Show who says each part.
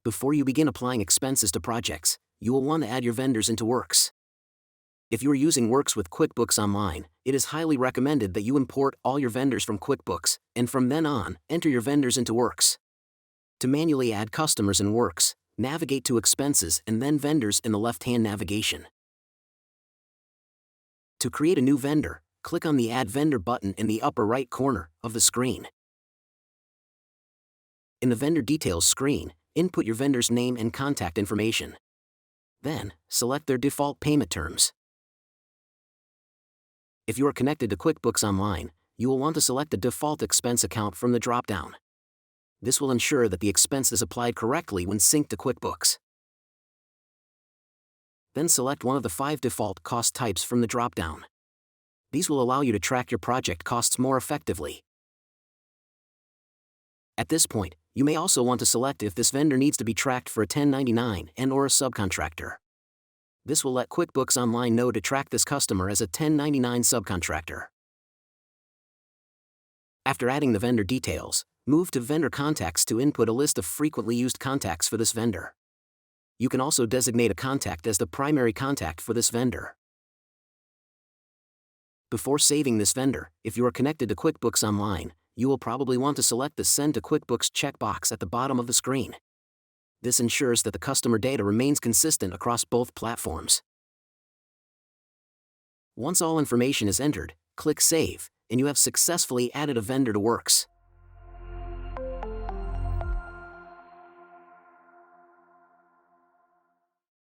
Speaker 1: Before you begin applying expenses to projects, you will want to add your vendors into Werx. If you are using Werx with QuickBooks Online, it is highly recommended that you import all your vendors from QuickBooks, and from then on, enter your vendors into Werx. To manually add customers in Werx, navigate to Expenses and then Vendors in the left-hand navigation. To create a new vendor, click on the Add Vendor button in the upper right corner of the screen. In the Vendor Details screen, input your vendor's name and contact information. Then, select their default payment terms. If you are connected to QuickBooks Online, you will want to select the default expense account from the drop-down. This will ensure that the expense is applied correctly when synced to QuickBooks. Then select one of the 5 default cost types from the drop-down. These will allow you to track your project costs more effectively. At this point, you may also want to select if this vendor needs to be tracked for a 1099 and/or a subcontractor. This will let QuickBooks Online know to track this customer as a 1099 subcontractor. After adding the vendor details, move to Vendor Contacts to input a list of frequently used contacts for this vendor. You can also designate a contact as the primary contact for this vendor. Before saving this vendor, if you are connected to QuickBooks Online, you will probably want to select the Send to QuickBooks checkbox at the bottom of the screen. This ensures that the customer data remains consistent across both platforms. Once all information is entered, click Save, and you have successfully added a vendor to Werx.